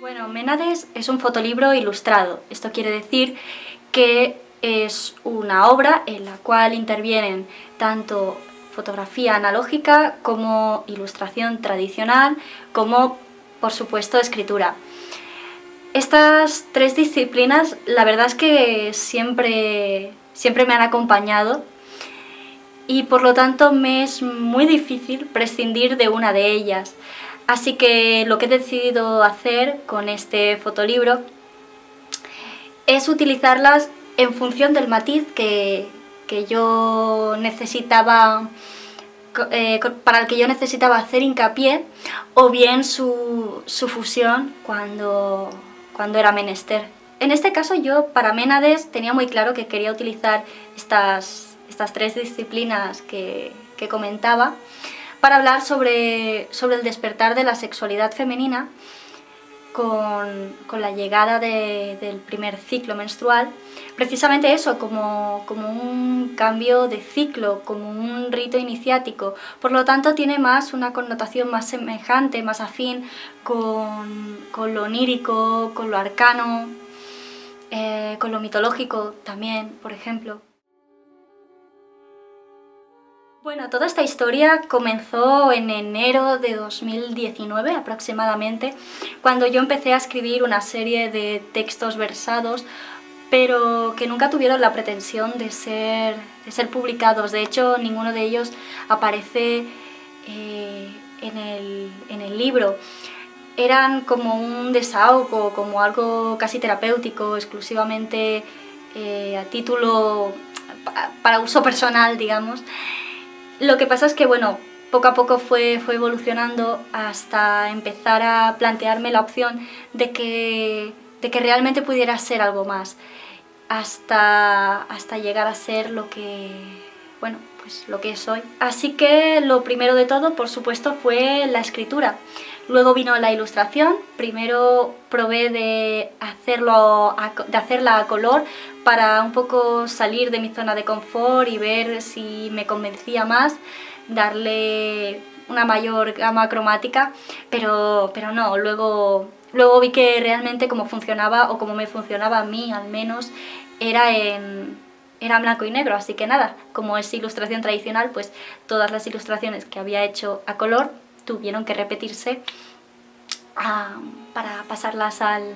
Bueno, Ménades es un fotolibro ilustrado. Esto quiere decir que es una obra en la cual intervienen tanto fotografía analógica como ilustración tradicional, como, por supuesto, escritura. Estas tres disciplinas, la verdad es que siempre me han acompañado y por lo tanto me es muy difícil prescindir de una de ellas. Así que lo que he decidido hacer con este fotolibro es utilizarlas en función del matiz que yo necesitaba, para el que yo necesitaba hacer hincapié, o bien su fusión cuando era menester. En este caso yo para Ménades tenía muy claro que quería utilizar estas tres disciplinas que comentaba para hablar sobre el despertar de la sexualidad femenina con la llegada del primer ciclo menstrual, precisamente eso, como un cambio de ciclo, como un rito iniciático. Por lo tanto, tiene más una connotación más semejante, más afín con lo onírico, con lo arcano, con lo mitológico también, por ejemplo. Bueno, toda esta historia comenzó en enero de 2019 aproximadamente, cuando yo empecé a escribir una serie de textos versados, pero que nunca tuvieron la pretensión de ser publicados. De hecho, ninguno de ellos aparece en el libro. Eran como un desahogo, como algo casi terapéutico, exclusivamente a título para uso personal, digamos. Lo que pasa es que, bueno, poco a poco fue evolucionando hasta empezar a plantearme la opción de que realmente pudiera ser algo más, hasta llegar a ser lo que, bueno, pues lo que es hoy. Así que lo primero de todo, por supuesto, fue la escritura. Luego vino la ilustración. Primero probé de hacerla a color para un poco salir de mi zona de confort y ver si me convencía más, darle una mayor gama cromática, pero no, luego vi que realmente como funcionaba, o como me funcionaba a mí al menos, era en blanco y negro. Así que nada, como es ilustración tradicional, pues todas las ilustraciones que había hecho a color tuvieron que repetirse para pasarlas al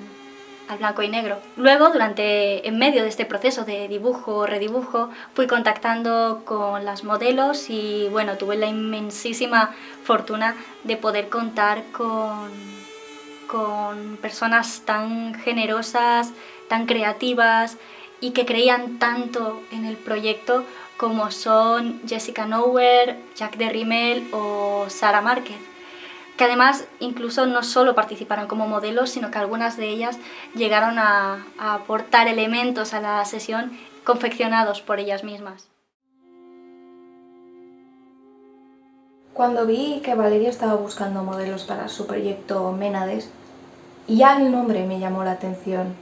blanco y negro. Luego, en medio de este proceso de dibujo, redibujo, fui contactando con las modelos y bueno, tuve la inmensísima fortuna de poder contar con personas tan generosas, tan creativas y que creían tanto en el proyecto, como son Jessica Nowhere, Jack de Rimmel o Sara Márquez, que además incluso no solo participaron como modelos, sino que algunas de ellas llegaron a aportar elementos a la sesión confeccionados por ellas mismas. Cuando vi que Valeria estaba buscando modelos para su proyecto Ménades, ya el nombre me llamó la atención.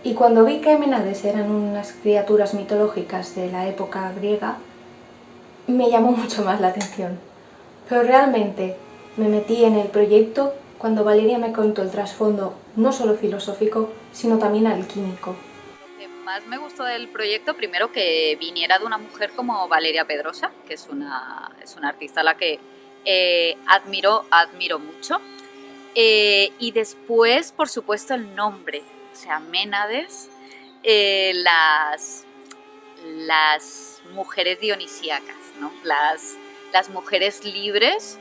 Y cuando vi que Ménades eran unas criaturas mitológicas de la época griega, me llamó mucho más la atención. Pero realmente me metí en el proyecto cuando Valeria me contó el trasfondo no solo filosófico, sino también alquímico. Lo que más me gustó del proyecto, primero que viniera de una mujer como Valeria Pedrosa, que es una artista a la que admiro mucho. Y después, por supuesto, el nombre, o sea, Ménades, las mujeres dionisíacas, ¿no? Las mujeres libres,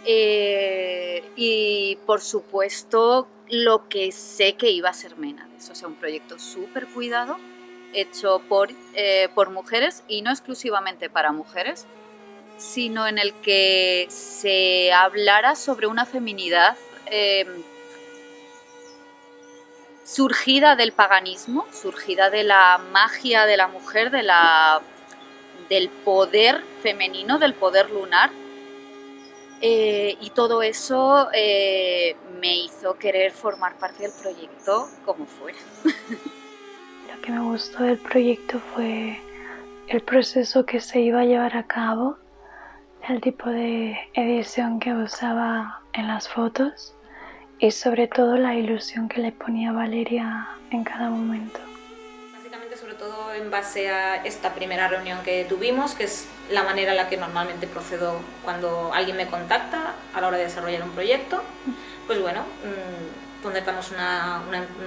y por supuesto lo que sé que iba a ser Ménades, o sea, un proyecto súper cuidado, hecho por mujeres y no exclusivamente para mujeres, sino en el que se hablara sobre una feminidad surgida del paganismo, surgida de la magia de la mujer, del poder femenino, del poder lunar, y todo eso me hizo querer formar parte del proyecto como fuera. Lo que me gustó del proyecto fue el proceso que se iba a llevar a cabo, el tipo de edición que usaba en las fotos y sobre todo la ilusión que le ponía Valeria en cada momento. Básicamente, sobre todo en base a esta primera reunión que tuvimos, que es la manera en la que normalmente procedo cuando alguien me contacta a la hora de desarrollar un proyecto. Pues bueno, concertamos una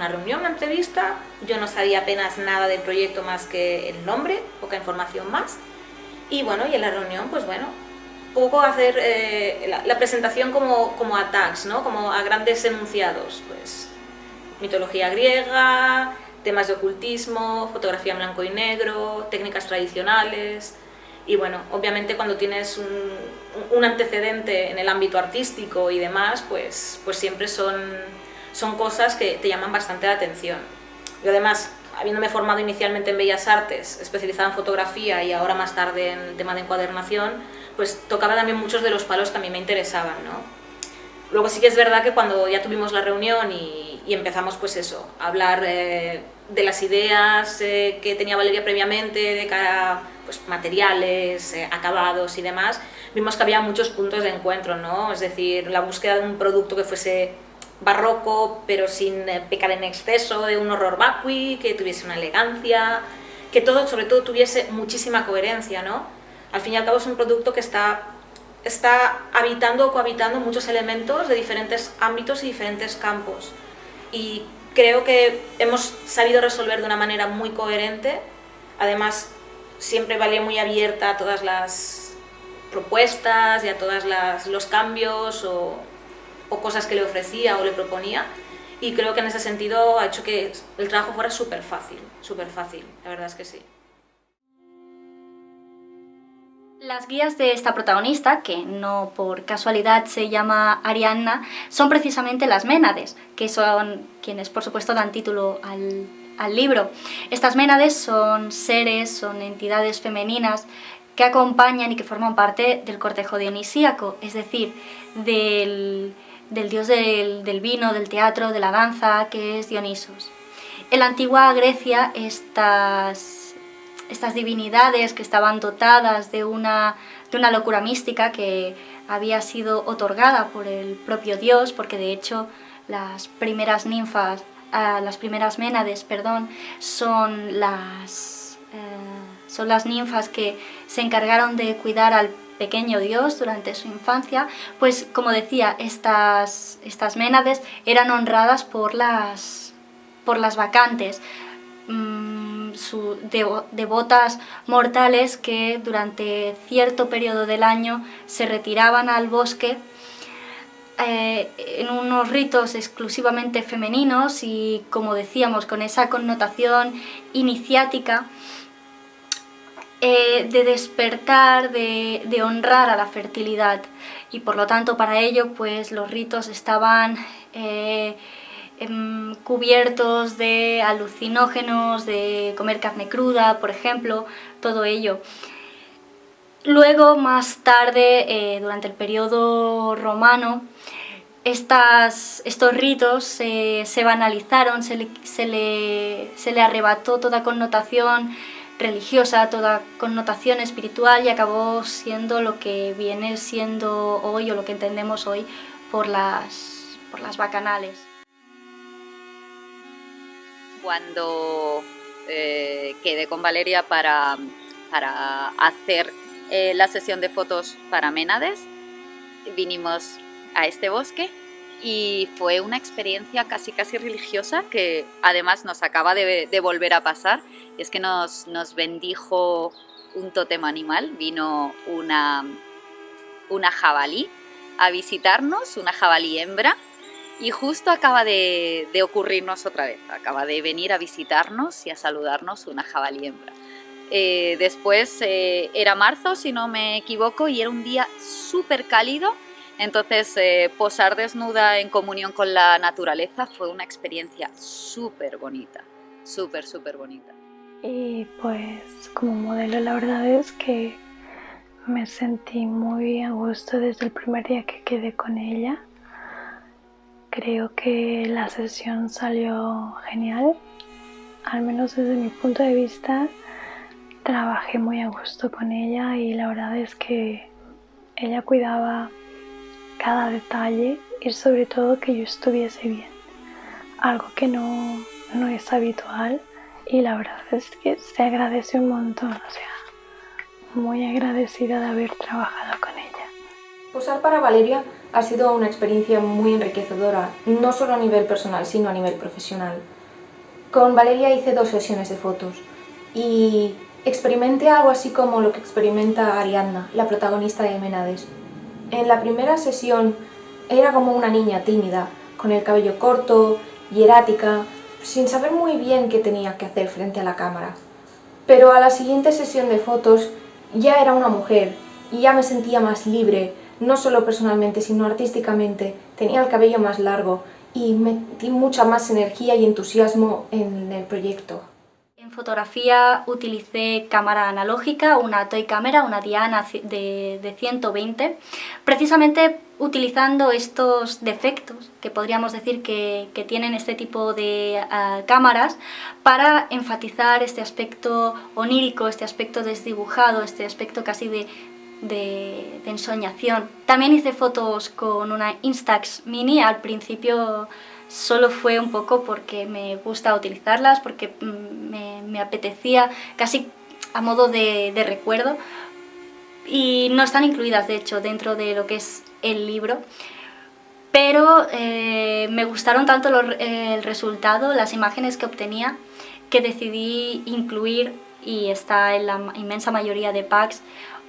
reunión, una entrevista. Yo no sabía apenas nada del proyecto más que el nombre, poca información más. Y bueno, y en la reunión, pues bueno, poco hacer la presentación como a tags, ¿no? Como a grandes enunciados, pues mitología griega, temas de ocultismo, fotografía en blanco y negro, técnicas tradicionales. Y bueno, obviamente cuando tienes un antecedente en el ámbito artístico y demás, pues siempre son cosas que te llaman bastante la atención. Yo además, habiéndome formado inicialmente en Bellas Artes, especializada en fotografía y ahora más tarde en tema de encuadernación, pues tocaba también muchos de los palos que a mí me interesaban, ¿no? Luego sí que es verdad que cuando ya tuvimos la reunión y empezamos pues eso, a hablar de las ideas que tenía Valeria previamente de cara a pues, materiales, acabados y demás, vimos que había muchos puntos de encuentro, ¿no? Es decir, la búsqueda de un producto que fuese barroco pero sin pecar en exceso, de un horror vacui, que tuviese una elegancia, que todo, sobre todo, tuviese muchísima coherencia, ¿no? Al fin y al cabo es un producto que está habitando o cohabitando muchos elementos de diferentes ámbitos y diferentes campos. Y creo que hemos sabido resolver de una manera muy coherente. Además, siempre Valeria muy abierta a todas las propuestas y a todos los cambios o cosas que le ofrecía o le proponía. Y creo que en ese sentido ha hecho que el trabajo fuera súper fácil, la verdad es que sí. Las guías de esta protagonista, que no por casualidad se llama Ariadna, son precisamente las Ménades, que son quienes por supuesto dan título al libro. Estas Ménades son seres, son entidades femeninas que acompañan y que forman parte del cortejo dionisíaco, es decir, del dios del vino, del teatro, de la danza, que es Dionisos. En la antigua Grecia estas divinidades que estaban dotadas de una locura mística que había sido otorgada por el propio dios, porque de hecho las primeras Ménades, son las ninfas que se encargaron de cuidar al pequeño dios durante su infancia. Pues como decía, estas Ménades eran honradas por las bacantes, devotas mortales que durante cierto periodo del año se retiraban al bosque en unos ritos exclusivamente femeninos y, como decíamos, con esa connotación iniciática de despertar, de honrar a la fertilidad, y por lo tanto para ello pues los ritos estaban cubiertos de alucinógenos, de comer carne cruda, por ejemplo, todo ello. Luego, más tarde, durante el periodo romano, estos ritos se banalizaron, se le arrebató toda connotación religiosa, toda connotación espiritual, y acabó siendo lo que viene siendo hoy, o lo que entendemos hoy por las bacanales. Cuando quedé con Valeria para hacer la sesión de fotos para Ménades, vinimos a este bosque y fue una experiencia casi religiosa que además nos acaba de volver a pasar, y es que nos bendijo un tótem animal. Vino una jabalí a visitarnos, una jabalí hembra, y justo acaba de ocurrirnos otra vez, acaba de venir a visitarnos y a saludarnos una jabalí hembra. Después era marzo, si no me equivoco, y era un día súper cálido. Entonces posar desnuda en comunión con la naturaleza fue una experiencia súper bonita, súper bonita. Y pues como modelo la verdad es que me sentí muy a gusto desde el primer día que quedé con ella. Creo que la sesión salió genial, al menos desde mi punto de vista. Trabajé muy a gusto con ella y la verdad es que ella cuidaba cada detalle y sobre todo que yo estuviese bien, algo que no es habitual y la verdad es que se agradece un montón, o sea, muy agradecida de haber trabajado con ella. Posar para Valeria ha sido una experiencia muy enriquecedora, no solo a nivel personal, sino a nivel profesional. Con Valeria hice 2 sesiones de fotos y experimenté algo así como lo que experimenta Ariadna, la protagonista de Menades. En la primera sesión era como una niña tímida, con el cabello corto, hierática, sin saber muy bien qué tenía que hacer frente a la cámara. Pero a la siguiente sesión de fotos ya era una mujer y ya me sentía más libre, no solo personalmente sino artísticamente. Tenía el cabello más largo y metí mucha más energía y entusiasmo en el proyecto. En fotografía utilicé cámara analógica, una Toy Camera, una Diana de 120, precisamente utilizando estos defectos que podríamos decir que tienen este tipo de cámaras para enfatizar este aspecto onírico, este aspecto desdibujado, este aspecto casi de ensoñación. También hice fotos con una Instax Mini. Al principio solo fue un poco porque me gusta utilizarlas, porque me apetecía casi a modo de recuerdo, y no están incluidas de hecho dentro de lo que es el libro, pero me gustaron tanto el resultado, las imágenes que obtenía, que decidí incluir, y está en la inmensa mayoría de packs,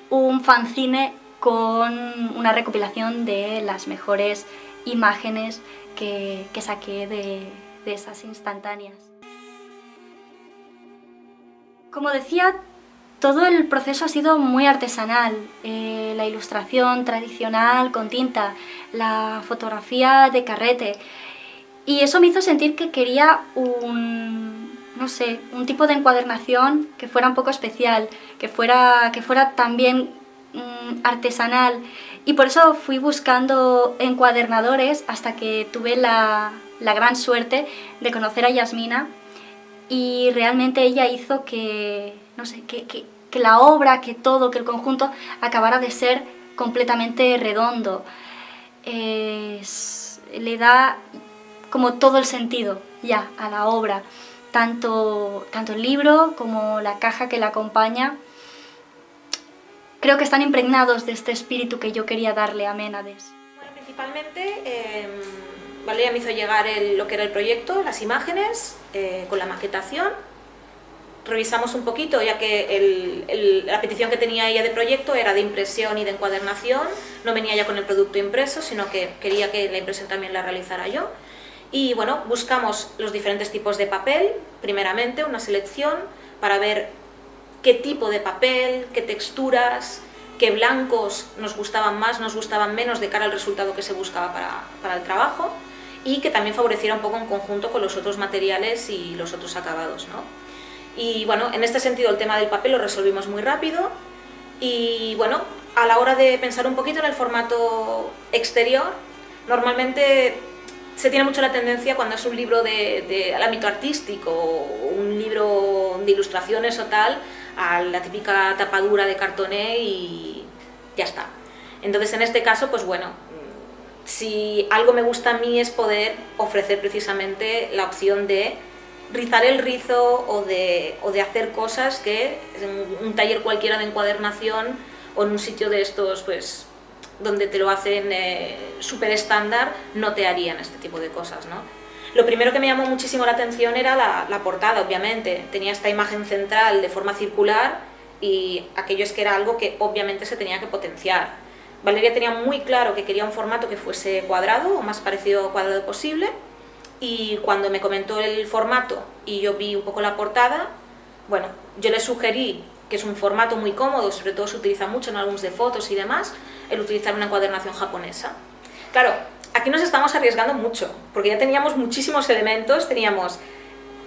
un fanzine con una recopilación de las mejores imágenes que saqué de esas instantáneas. Como decía, todo el proceso ha sido muy artesanal. La ilustración tradicional con tinta, la fotografía de carrete, y eso me hizo sentir que quería un tipo de encuadernación que fuera un poco especial, que fuera también artesanal, y por eso fui buscando encuadernadores hasta que tuve la gran suerte de conocer a Yasmina, y realmente ella hizo que la obra, que el conjunto acabara de ser completamente redondo. Le da como todo el sentido ya a la obra, tanto el libro como la caja que la acompaña. Creo que están impregnados de este espíritu que yo quería darle a Menades. Bueno, principalmente Valeria me hizo llegar lo que era el proyecto, las imágenes, con la maquetación. Revisamos un poquito, ya que la petición que tenía ella de proyecto era de impresión y de encuadernación. No venía ya con el producto impreso, sino que quería que la impresión también la realizara yo. Y bueno, buscamos los diferentes tipos de papel, primeramente una selección para ver qué tipo de papel, qué texturas, qué blancos nos gustaban más, nos gustaban menos de cara al resultado que se buscaba para el trabajo, y que también favoreciera un poco en conjunto con los otros materiales y los otros acabados, ¿no? Y bueno, en este sentido el tema del papel lo resolvimos muy rápido, y bueno, a la hora de pensar un poquito en el formato exterior, normalmente se tiene mucho la tendencia, cuando es un libro al ámbito artístico, o un libro de ilustraciones o tal, a la típica tapadura de cartoné y ya está. Entonces en este caso, pues bueno, si algo me gusta a mí es poder ofrecer precisamente la opción de rizar el rizo o de hacer cosas que en un taller cualquiera de encuadernación o en un sitio de estos, pues donde te lo hacen súper estándar, no te harían este tipo de cosas, ¿no? Lo primero que me llamó muchísimo la atención era la portada, obviamente. Tenía esta imagen central de forma circular, y aquello es que era algo que obviamente se tenía que potenciar. Valeria tenía muy claro que quería un formato que fuese cuadrado, o más parecido a cuadrado posible, y cuando me comentó el formato y yo vi un poco la portada, bueno, yo le sugerí, que es un formato muy cómodo, sobre todo se utiliza mucho en álbumes de fotos y demás, el utilizar una encuadernación japonesa. Claro, aquí nos estamos arriesgando mucho, porque ya teníamos muchísimos elementos, teníamos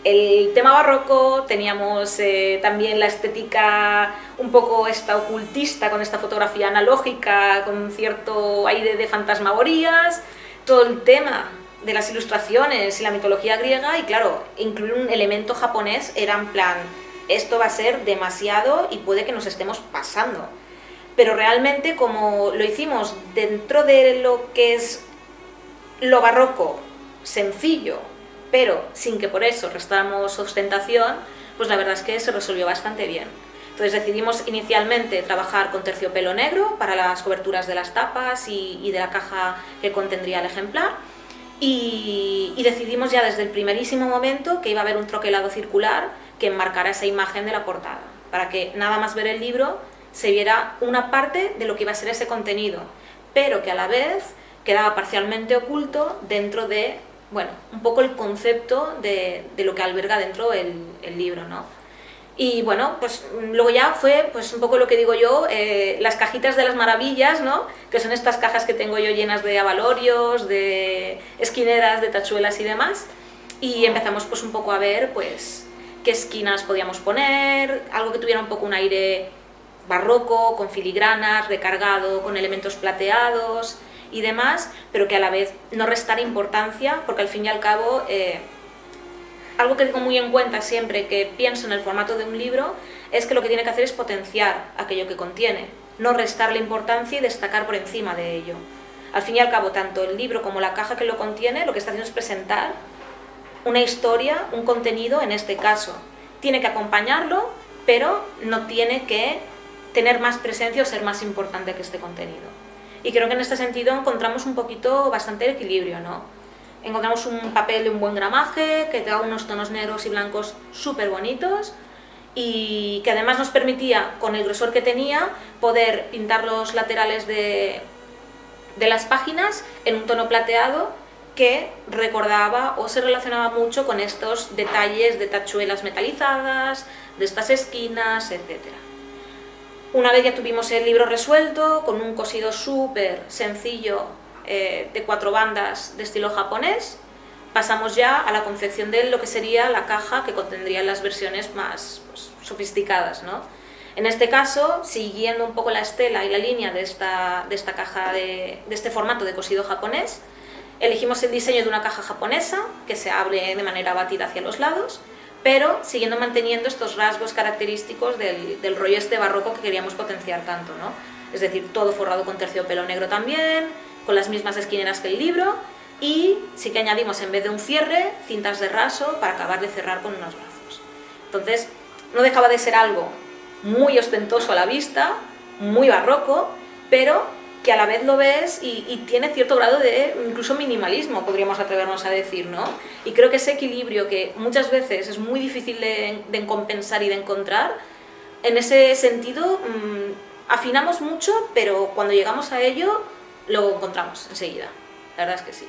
el tema barroco, teníamos también la estética un poco esta ocultista, con esta fotografía analógica, con un cierto aire de fantasmagorías, todo el tema de las ilustraciones y la mitología griega, y claro, incluir un elemento japonés era en plan, esto va a ser demasiado y puede que nos estemos pasando. pero realmente como lo hicimos dentro de lo que es lo barroco, sencillo, pero sin que por eso restáramos ostentación, pues la verdad es que se resolvió bastante bien. Entonces decidimos inicialmente trabajar con terciopelo negro para las coberturas de las tapas y de la caja que contendría el ejemplar, y decidimos ya desde el primerísimo momento que iba a haber un troquelado circular que enmarcara esa imagen de la portada, para que nada más ver el libro se viera una parte de lo que iba a ser ese contenido, pero que a la vez quedaba parcialmente oculto dentro de, bueno, un poco el concepto de lo que alberga dentro el libro, ¿no? Y bueno, pues luego ya fue pues un poco lo que digo yo, las cajitas de las maravillas, ¿no? Que son estas cajas que tengo yo llenas de abalorios, de esquineras, de tachuelas y demás. Y empezamos pues un poco a ver pues qué esquinas podíamos poner, algo que tuviera un poco un aire barroco, con filigranas, recargado, con elementos plateados y demás, pero que a la vez no restara importancia, porque al fin y al cabo... algo que tengo muy en cuenta siempre que pienso en el formato de un libro es que lo que tiene que hacer es potenciar aquello que contiene, no restarle importancia y destacar por encima de ello. Al fin y al cabo, tanto el libro como la caja que lo contiene, lo que está haciendo es presentar una historia, un contenido en este caso. Tiene que acompañarlo, pero no tiene que tener más presencia o ser más importante que este contenido. Y creo que en este sentido encontramos un poquito bastante equilibrio, ¿no? Encontramos un papel de un buen gramaje, que da unos tonos negros y blancos súper bonitos y que además nos permitía, con el grosor que tenía, poder pintar los laterales de las páginas en un tono plateado que recordaba o se relacionaba mucho con estos detalles de tachuelas metalizadas, de estas esquinas, etc. Una vez ya tuvimos el libro resuelto, con un cosido súper sencillo, de 4 bandas de estilo japonés, pasamos ya a la confección de lo que sería la caja que contendría las versiones más pues, sofisticadas, ¿no? En este caso, siguiendo un poco la estela y la línea de esta caja, de este formato de cosido japonés, elegimos el diseño de una caja japonesa que se abre de manera batida hacia los lados, pero siguiendo manteniendo estos rasgos característicos del rollo este barroco que queríamos potenciar tanto, ¿no? Es decir, todo forrado con terciopelo negro también, con las mismas esquineras que el libro, y sí que añadimos, en vez de un cierre, cintas de raso para acabar de cerrar con unos brazos. Entonces, no dejaba de ser algo muy ostentoso a la vista, muy barroco, pero que a la vez lo ves y tiene cierto grado de incluso minimalismo, podríamos atrevernos a decir, ¿no? Y creo que ese equilibrio que muchas veces es muy difícil de compensar y de encontrar, en ese sentido afinamos mucho, pero cuando llegamos a ello lo encontramos enseguida. La verdad es que sí.